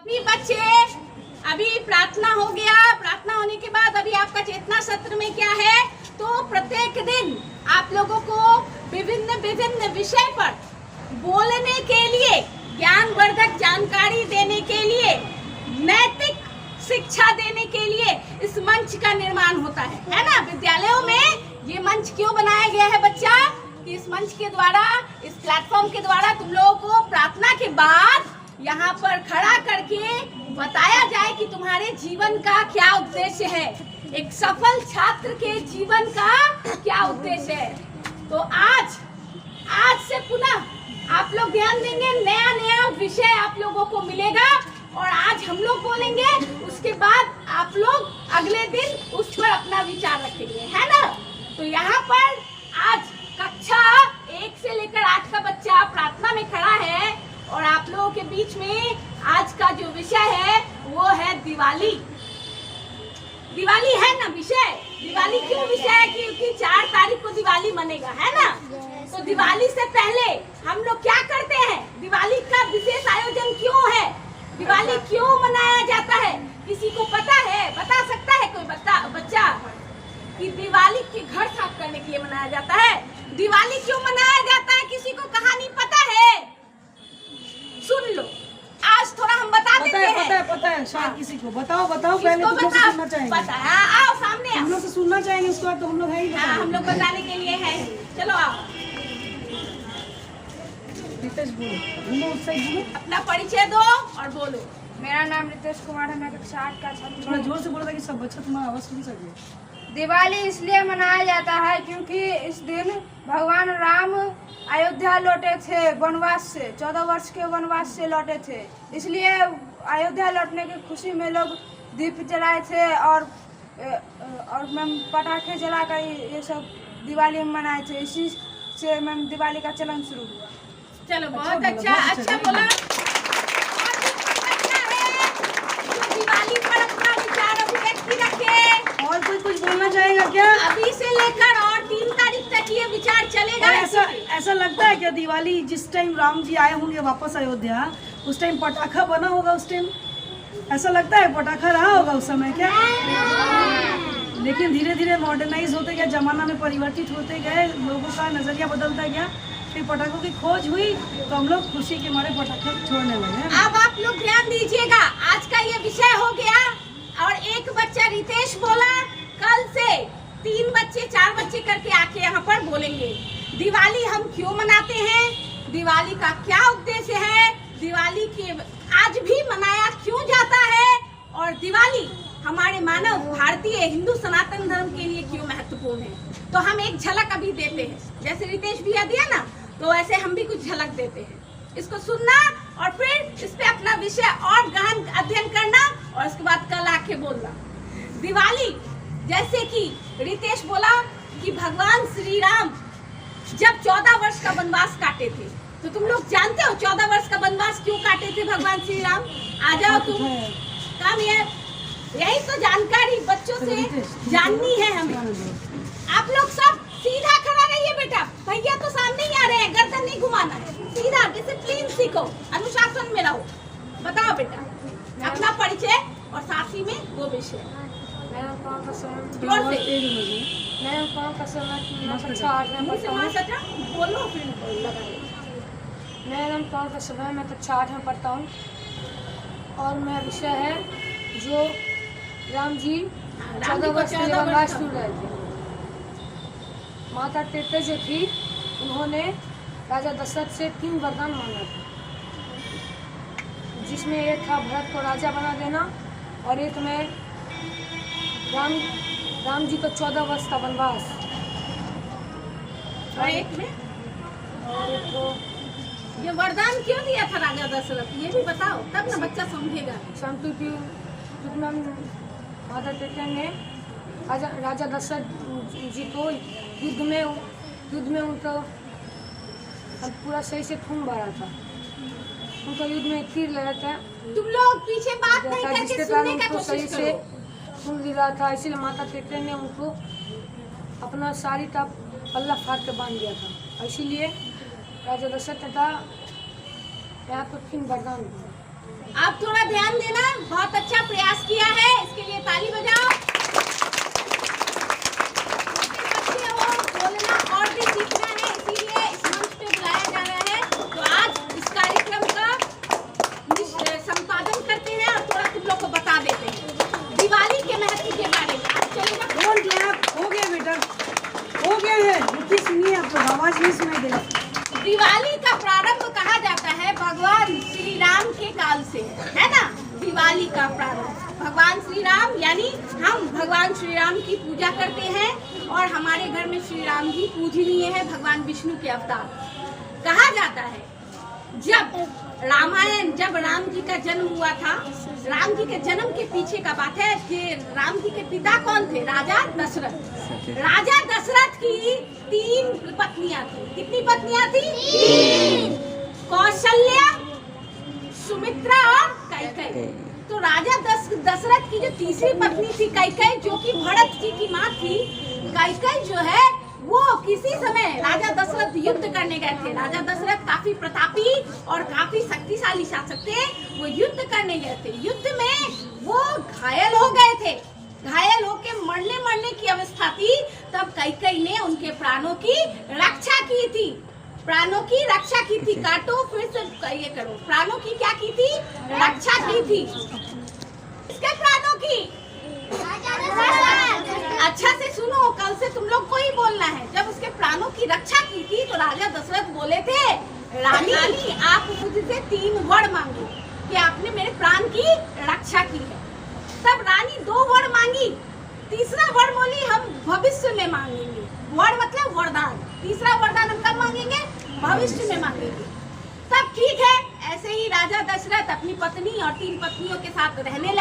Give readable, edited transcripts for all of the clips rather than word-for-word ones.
अभी बच्चे, अभी प्रार्थना हो गया। प्रार्थना होने के बाद अभी आपका चेतना सत्र में क्या है, तो प्रत्येक दिन आप लोगों को विभिन्न विभिन्न विषय पर बोलने के लिए, ज्ञानवर्धक जानकारी देने के लिए, नैतिक शिक्षा देने के लिए इस मंच का निर्माण होता है ना। विद्यालयों में ये मंच क्यों बनाया गया है बच्चा, कि इस मंच के द्वारा, इस प्लेटफॉर्म के द्वारा तुम लोगों को प्रार्थना के बाद यहाँ पर खड़ा करके बताया जाए कि तुम्हारे जीवन का क्या उद्देश्य है, एक सफल छात्र के जीवन का क्या उद्देश्य है। तो आज से पुनः आप लोग ध्यान देंगे, नया नया विषय आप लोगों को मिलेगा और आज हम लोग बोलेंगे, उसके बाद आप लोग अगले दिन उस पर अपना विचार रखेंगे, है ना। तो यहाँ पर आज कक्षा 1 से लेकर 8 का बच्चा प्रार्थना में खड़ा है और आप लोगों के बीच में आज का जो विषय है वो है दिवाली। दिवाली है ना विषय। दिवाली क्यों विषय है, क्योंकि 4 तारीख को दिवाली मनेगा, है ना। तो दिवाली से पहले हम लोग क्या करते हैं, दिवाली का विशेष आयोजन क्यों है, दिवाली क्यों मनाया जाता है, किसी को पता है, बता सकता है कोई बच्चा कि दिवाली के घर साफ करने के लिए मनाया जाता है। दिवाली क्यों मनाया जाता है, किसी को कहानी पता है, सुन लो, आज थोड़ा हम बता देते हैं। पता है शायद किसी को। बताओ पहले तुम लोग से सुनना चाहेंगे। पता है, आओ सामने हम लोग से सुनना चाहेंगे उसके बाद, तो हम लोग है ही। हम लोग बताने के लिए है, चलो आओ। रितेश बोलो, बोलो, अपना परिचय दो और बोलो। मेरा नाम रितेश कुमार है, मैं कक्षा 8 का छात्र थोड़ा हूँ। जोर से बोलो ताकि सब बच्चा तुम्हारा आवाज सुन सके। दिवाली इसलिए मनाया जाता है क्योंकि इस दिन भगवान राम अयोध्या लौटे थे वनवास से, 14 वर्ष के वनवास से लौटे थे। इसलिए अयोध्या लौटने की खुशी में लोग दीप जलाए थे और मैम पटाखे जलाकर ये सब दिवाली मनाए थे। इसी से मैम दिवाली का चलन शुरू हुआ। चलो बहुत अच्छा बोला। दिवाली पर अपना विचार अभिव्यक्ति रखे। और कुछ बोलना चाहेगा क्या? अभी से लेकर और 3 तारीख तक ये विचार चलेगा। ऐसा लगता है क्या दिवाली जिस टाइम राम जी आए होंगे वापस अयोध्या, उस टाइम पटाखा बना होगा, उस टाइम ऐसा लगता है पटाखा रहा होगा उस समय क्या? लेकिन धीरे धीरे मॉडर्नाइज होते गए, जमाना में परिवर्तित होते गए, लोगों का नजरिया बदलता गया, फिर पटाखों की खोज हुई तो हम लोग खुशी के मारे पटाखे छोड़ने लगे। अब आप लोग ध्यान दीजिएगा, आज का ये विषय हो गया और एक बच्चा रितेश बोला, कल से 3 बच्चे 4 बच्चे करके आके यहाँ पर बोलेंगे दिवाली हम क्यों मनाते हैं, दिवाली का क्या उद्देश्य है, दिवाली के आज भी मनाया क्यों जाता है और दिवाली हमारे मानव भारतीय हिंदू सनातन धर्म के लिए क्यों महत्वपूर्ण है। तो हम एक झलक अभी देते हैं, जैसे रितेश भैया दिया ना, तो ऐसे हम भी कुछ झलक देते हैं। इसको सुनना और फिर इस पे अपना विषय और गहन अध्ययन करना और उसके बाद कल आके बोलना। दिवाली जैसे कि रितेश बोला कि भगवान श्री राम जब 14 वर्ष का वनवास काटे थे, तो तुम लोग जानते हो 14 वर्ष का वनवास क्यों काटे थे भगवान श्री राम? आ जाओ तुम, काम यही तो जानकारी बच्चों से जाननी है हमें। आप लोग सब सीधा खड़ा रहिए बेटा, भैया तो सामने ही आ रहे हैं, गर्दन नहीं घुमाना है, सीधा डिसिप्लिन सीखो, अनुशासन में रहो। बताओ बेटा अपना परिचय और साथ ही में वो विषय। मैं कौन का समय बोलो फिर लगा। मेरा नाम कौन का समय, मैं कक्षा 8 में पढ़ता हूँ और मेरा विषय है जो राम जी 14 वर्ष के वनवास छूट रहे थे। माता तेते जो थी उन्होंने राजा दशरथ से 3 वरदान मांगा था, जिसमें एक था भरत को राजा बना देना और एक में राम जी को 14 वर्ष का वनवास और एक में और एक को ये वरदान क्यों दिया था राजा दशरथ, ये भी बताओ तब ना बच्चा समझेगा। संतुति माता तेते ने राजा दशरथ जी को युद्ध में उनको पूरा सही से खून भरा था, उनको युद्ध में तीर लगा था। तुम लोग पीछे बात नहीं करके जिसके सुनने कारण का उनको सही कोशिश से करो। खून गिरा था, इसीलिए माता तेते ने उनको अपना साड़ी का पल्ला फाड़ के बांध दिया था। इसीलिए राजा दशरथ तथा यहाँ पर 3 वरदान हुए। आप थोड़ा ध्यान देना, बहुत अच्छा प्रयास किया है, इसके लिए ताली बजाओ। बच्चे हो, बोलना और भी सीखना है, इसीलिए इस मंच पे बुलाया जा रहा है। तो आज इस कार्यक्रम का संपादन करते हैं और थोड़ा तुम लोग को बता देते हैं दिवाली के महत्व के बारे में। आप चलेगा, हो गया बेटा, हो गया है। रुकिए, सुनिए, आप तो आवाज नहीं सुनाई दे रहा। दिवाली का प्रारंभ कहा जाता है भगवान श्री राम के काल से, है ना। दिवाली का प्रारंभ भगवान श्री राम, यानी हम भगवान श्री राम की पूजा करते हैं और हमारे घर में श्री राम जी पूजनीय है, भगवान विष्णु के अवतार। कहा जाता है जब रामायण, जब राम जी का जन्म हुआ था, राम जी के जन्म के पीछे का बात है कि राम जी के पिता कौन थे? राजा दशरथ। राजा दशरथ की 3 पत्नियां थी। कितनी पत्नियां थी? 3। कौशल्या, सुमित्रा और कैकेयी। तो राजा दशरथ की जो तीसरी पत्नी थी कैकेयी, जो कि भरत जी की माँ थी, कैकेयी जो है वो किसी समय राजा दशरथ युद्ध करने गए थे। राजा दशरथ काफी प्रतापी और काफी शक्तिशाली शासक थे। वो युद्ध करने गए थे, युद्ध में वो घायल हो गए थे। घायल होके मरने की अवस्था थी। तब कैकेयी ने उनके प्राणों की रक्षा की थी। प्राणों की रक्षा की थी। काटो फिर से ये करो। प्राणों की क्या की थी? रक्षा की थी। इसके प्राणों की अच्छा से सुनो, कल से तुम लोग को ही बोलना है। जब उसके प्राणों की रक्षा की थी तो राजा दशरथ बोले थे, रानी आप मुझसे 3 वर मांगो कि आपने मेरे प्राण की रक्षा की है। तब रानी 2 वर मांगी। तीसरा वर बोली हम भविष्य में मांगेंगे। वर मतलब वरदान। तीसरा वरदान हम कब मांगेंगे? भविष्य में मांगेंगे। तब ठीक है, ऐसे ही राजा दशरथ अपनी पत्नी और 3 पत्नियों के साथ रहने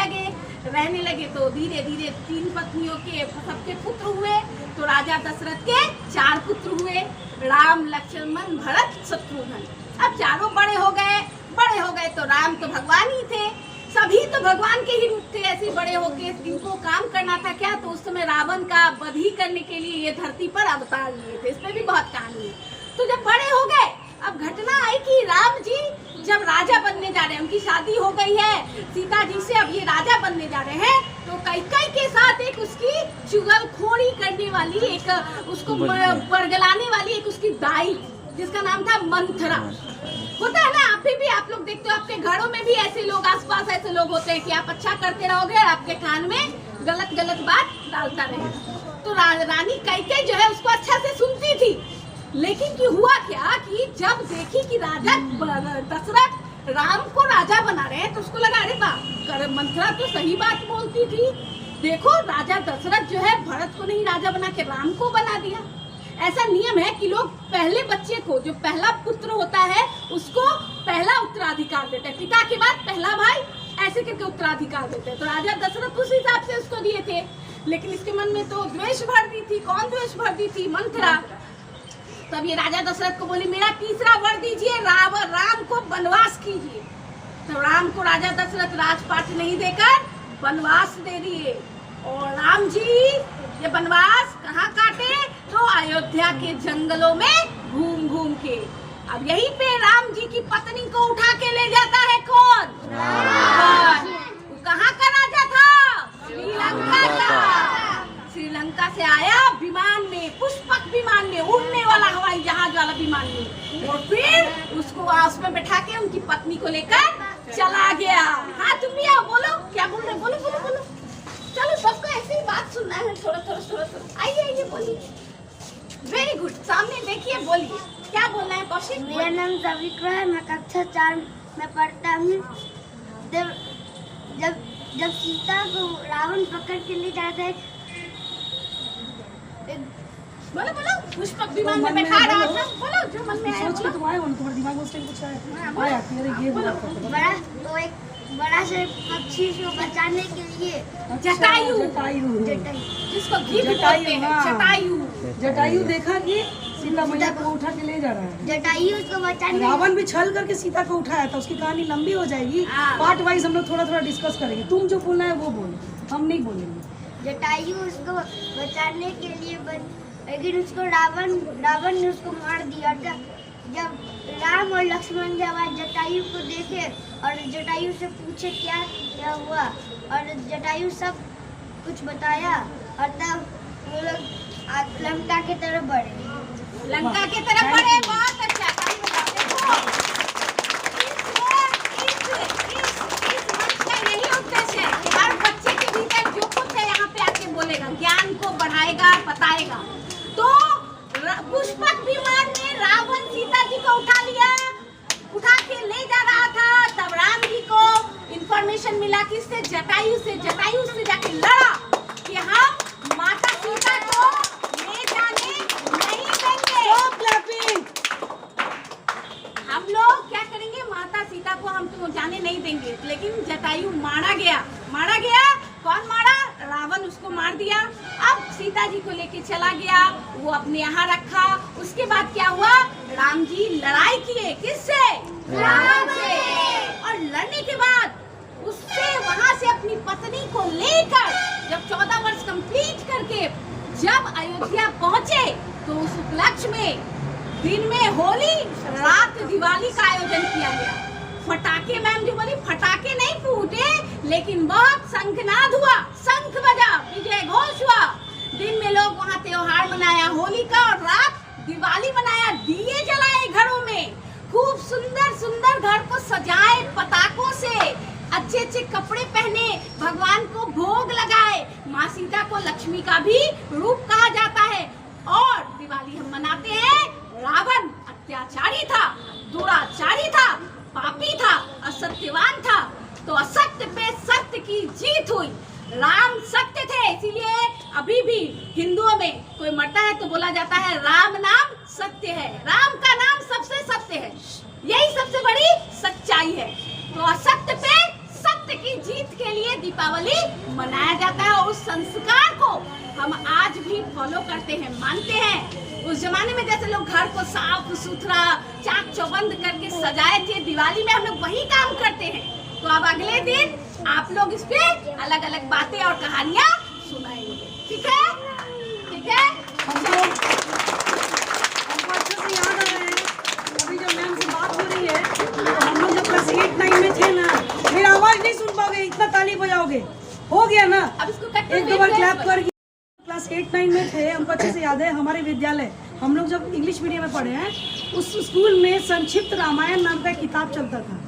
लगे तो धीरे धीरे 3 पत्नियों के सबके पुत्र हुए। तो राजा दशरथ के 4 पुत्र हुए, राम, लक्ष्मण, भरत, शत्रुघ्न। अब चारों बड़े हो गए तो राम तो भगवान ही थे, सभी तो भगवान के ही रूप थे। ऐसे बड़े होके इनको काम करना था क्या? तो उस समय रावण का वध ही करने के लिए ये धरती पर अवतार लिए थे। इसमें भी बहुत कहानी है। तो जब बड़े हो गए, अब घटना आई कि राम जी जब राजा बनने जा रहे हैं, उनकी शादी हो गई है सीता जी से, अब ये राजा बनने जा रहे हैं, तो कैकेयी के साथ एक उसकी चुगलखोरी करने वाली, एक उसको बरगलाने वाली एक उसकी दाई, जिसका नाम था मंथरा। होता है ना, आप लोग देखते हो, आपके घरों में भी ऐसे लोग, आसपास ऐसे लोग होते हैं कि आप अच्छा करते रहोगे और आपके कान में गलत बात डालता रहेगा। तो रानी कैकेयी जो है उसको अच्छा से सुनती थी। लेकिन कि हुआ क्या कि जब देखी कि राजा दशरथ राम को राजा बना रहे हैं, तो उसको लगा अरे वाह, मंथरा तो सही बात बोलती थी। देखो, राजा दशरथ जो है भरत को नहीं राजा बना के राम को बना दिया। ऐसा नियम है कि लोग पहले बच्चे को, जो पहला पुत्र होता है, उसको पहला उत्तराधिकार देते हैं। पिता के बाद पहला भाई, ऐसे करके उत्तराधिकार देते हैं। तो राजा दशरथ उस हिसाब से उसको दिए थे। लेकिन इसके मन में तो द्वेष भर दी थी। कौन द्वेष भर दी थी? मंथरा। तब ये राजा दशरथ को बोली, मेरा तीसरा वर दीजिए, राम को वनवास कीजिए। तो राम को राजा दशरथ राजपाट नहीं देकर वनवास दे दिए। और राम जी ये वनवास कहाँ काटे? तो अयोध्या के जंगलों में घूम के। अब यहीं पे राम जी की पत्नी को उठा के ले जाता है कौन? रावण। कहाँ का राजा था? श्रीलंका का। श्रीलंका से आया विमान में, पुष्पक विमान में, उड़ने वाला हवाई जहाज वाला विमान में, और फिर उसको उसमें बैठा के उनकी पत्नी को लेकर चला गया। हाँ, तुम भी आओ, बोलो क्या बोल रहे? बोलो। चलो, सबको ऐसे ही बात सुनना है। थोड़ा। आइए, बोलिए। वेरी गुड, सामने देखिए, बोलिए क्या बोलना है। कौशिक, मेरा नाम सविक्रा है, मैं कक्षा 4 में पढ़ता हूँ। जब सीता को रावण पकड़ के ले जाता है, बोलो। पुष्पक विमान में बैठा रहा था। बोलो जो मन में आया। सोच के तुम आए हो, तुम्हारे दिमाग में उस टाइम कुछ आया कि अरे ये बोला एक बड़ा से पक्षी को बचाने के लिए जटायु, जिसको गिद्ध बोलते हैं, जटायु देखा कि सीता मैया को उठा के ले जा रहा है। जटायु उसको बचाने, रावण भी छल करके सीता को उठाया था। उसकी कहानी लंबी हो जाएगी, पार्ट वाइज हम लोग थोड़ा डिस्कस करेंगे। तुम जो बोलना है वो बोलो, हम नहीं बोलेंगे। जटायु उसको बचाने के लिए, लेकिन उसको रावण ने उसको मार दिया था। जब राम और लक्ष्मण जब आज जटायु को देखे और जटायु से पूछे क्या क्या हुआ, और जटायु सब कुछ बताया, और तब वो लोग लंका की तरफ बढ़े। लंका की तरफ बढ़े, बहुत अच्छा। देखो, इस मंच का यही उद्देश्य है कि हर बच्चे के भीतर जो कुछ है यहाँ पे आके बोलेगा, ज्ञान को बढ़ाएगा, बताएगा। तो पुष्पक विमान में रावण सीता जी को उठा के ले जा रहा था, तब राम जी को इंफॉर्मेशन मिला कि इससे जटायु से जाके लड़ा कि हम माता सीता को ले जाने नहीं देंगे। हम लोग क्या करेंगे, माता सीता को हम तो जाने नहीं देंगे। लेकिन जटायु मारा गया। कौन मारा? रावण उसको मार दिया। अब सीता जी को लेके चला गया, वो अपने यहाँ रखा। उसके बाद क्या हुआ, राम जी लड़ाई किए, किससे? रावण से। और लड़ने के बाद उससे वहाँ से अपनी पत्नी को लेकर जब 14 वर्ष कंप्लीट करके जब अयोध्या पहुँचे, तो उस उपलक्ष्य में दिन में होली, रात दिवाली का आयोजन किया गया। फटाके, मैम जो बोली, फटाके नहीं फूटे, लेकिन बहुत शंखनाद हुआ, शंख बजा, विजय घोष हुआ। दिन में लोग वहाँ त्योहार मनाया होली का, और रात दिवाली मनाया, दिए जलाए घरों में, खूब सुंदर सुंदर घर को सजाए पताकों से, अच्छे अच्छे कपड़े पहने, भगवान को भोग लगाए। माँ सीता को लक्ष्मी का भी रूप कहा जाता है। और दिवाली हम मनाते हैं। रावण अत्याचारी था, दुराचारी था, पापी था, असत्यवान था, तो असत्य पे सत्य की जीत हुई। राम सत्य थे, इसीलिए अभी भी हिंदुओं में कोई मरता है तो बोला जाता है राम नाम सत्य है, राम का नाम सबसे सत्य है, यही सबसे बड़ी सच्चाई है। तो असत्य पे सत्य की जीत के लिए दीपावली मनाया जाता है, और उस संस्कार को हम आज भी फॉलो करते हैं, मानते हैं। उस जमाने में जैसे लोग घर को साफ सुथरा चाक चौबंद करके सजाए थे, दिवाली में हम लोग वही काम करते हैं। तो अब अगले दिन आप लोग इस पे अलग अलग बातें और कहानियाँ सुनाएंगे, ठीक है? ठीक है? हमको अच्छे से याद आ रहा है, अभी जब मैम से बात हो रही है, तो हम लोग जब क्लास 8-9 में थे ना, मेरा आवाज नहीं सुन पाओगे, इतना ताली बजाओगे, हो गया ना? अब इसको एक दो बार क्लैप कर। क्लास 8-9 में थे, हमको अच्छे से याद है। हमारे विद्यालय, हम लोग जब इंग्लिश मीडियम में पढ़े हैं, उस स्कूल में संक्षिप्त रामायण नाम का किताब चलता था।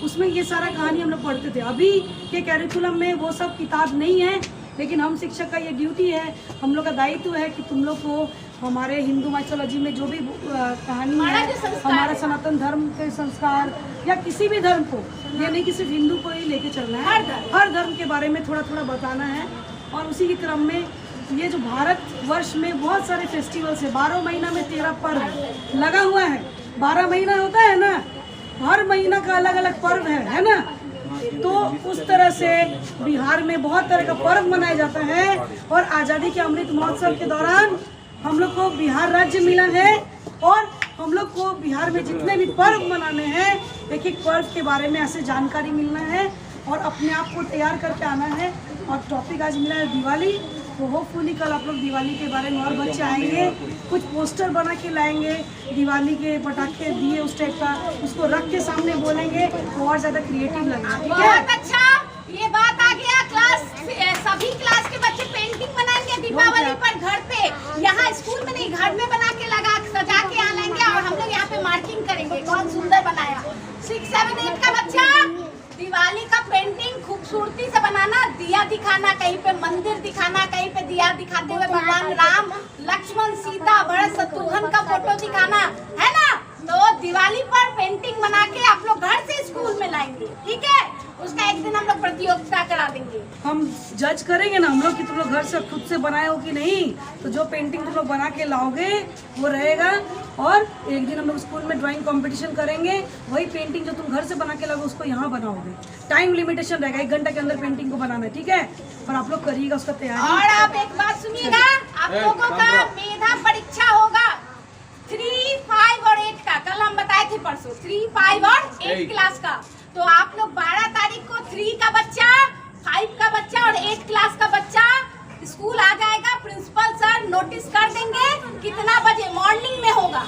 उसमें ये सारा कहानी हम लोग पढ़ते थे। अभी के कैरिकुलम में वो सब किताब नहीं है, लेकिन हम शिक्षक का ये ड्यूटी है, हम लोग का दायित्व है कि तुम लोग को हमारे हिंदू माइथोलॉजी में जो भी कहानी है, हमारा सनातन धर्म के संस्कार या किसी भी धर्म को, ये नहीं कि सिर्फ हिंदू को ही लेके चलना है, हर धर्म के बारे में थोड़ा थोड़ा बताना है। और उसी के क्रम में ये जो भारत वर्ष में बहुत सारे फेस्टिवल्स है, 12 महीना में 13 पर्व लगा हुआ है। 12 महीना होता है ना, हर महीना का अलग अलग पर्व है ना? तो उस तरह से बिहार में बहुत तरह का पर्व मनाया जाता है। और आज़ादी के अमृत महोत्सव के दौरान हम लोग को बिहार राज्य मिला है, और हम लोग को बिहार में जितने भी पर्व मनाने हैं, एक एक पर्व के बारे में ऐसे जानकारी मिलना है और अपने आप को तैयार करके आना है। और टॉपिक आज मिला है दिवाली, तो होपफुली कल आप लोग दिवाली के बारे में और बच्चे आएंगे, कुछ पोस्टर बना के लाएंगे, दिवाली के पटाखे दिए उस टाइप का, उसको रख के सामने बोलेंगे तो और ज़्यादा क्रिएटिव लगेगा। ठीक है? बहुत अच्छा, ये बात आ गया। सभी क्लास के बच्चे पेंटिंग बनाएंगे दीपावली पर घर पे, यहाँ स्कूल में नहीं, घर में बना के लगा सजा के यहाँ लाएंगे, और हम लोग यहाँ पे मार्किंग करेंगे कौन सुंदर बनाया। 6, 7, 8 का बच्चा दिवाली का पेंटिंग खूबसूरती से बनाना, दिया दिखाना, कहीं पे मंदिर दिखाना, कहीं पे दिया दिखाते हुए भगवान राम, लक्ष्मण, सीता, भरत, शत्रुघ्न का फोटो दिखाना है ना। तो दिवाली पर पेंटिंग बना के आप लोग घर से स्कूल में लाएंगे, ठीक है? उसका एक दिन हम लोग प्रतियोगिता करा देंगे। हम जज करेंगे ना हम लोग कि तुम लोग घर से खुद से बनाए हो कि नहीं। तो जो पेंटिंग तुम लोग बना के लाओगे वो रहेगा, और एक दिन हम लोग स्कूल में ड्राइंग कंपटीशन करेंगे। वही पेंटिंग जो तुम घर से बना के लाओगे उसको यहाँ बनाओगे। टाइम लिमिटेशन रहेगा, 1 घंटे के अंदर पेंटिंग को बनाना है, ठीक है? और आप लोग करिएगा उसका तैयारी। और आप एक बात सुनिएगा, आप लोगों का मेधा परीक्षा होगा 3, 5 और 8 का। कल हम बताए थे परसों 3, 5 और 8 क्लास का। तो आप लोग 12 तारीख को 3 का बच्चा, 5 का बच्चा और 8 क्लास का बच्चा स्कूल आ जाएगा। प्रिंसिपल सर नोटिस कर देंगे कितना बजे, मॉर्निंग में होगा।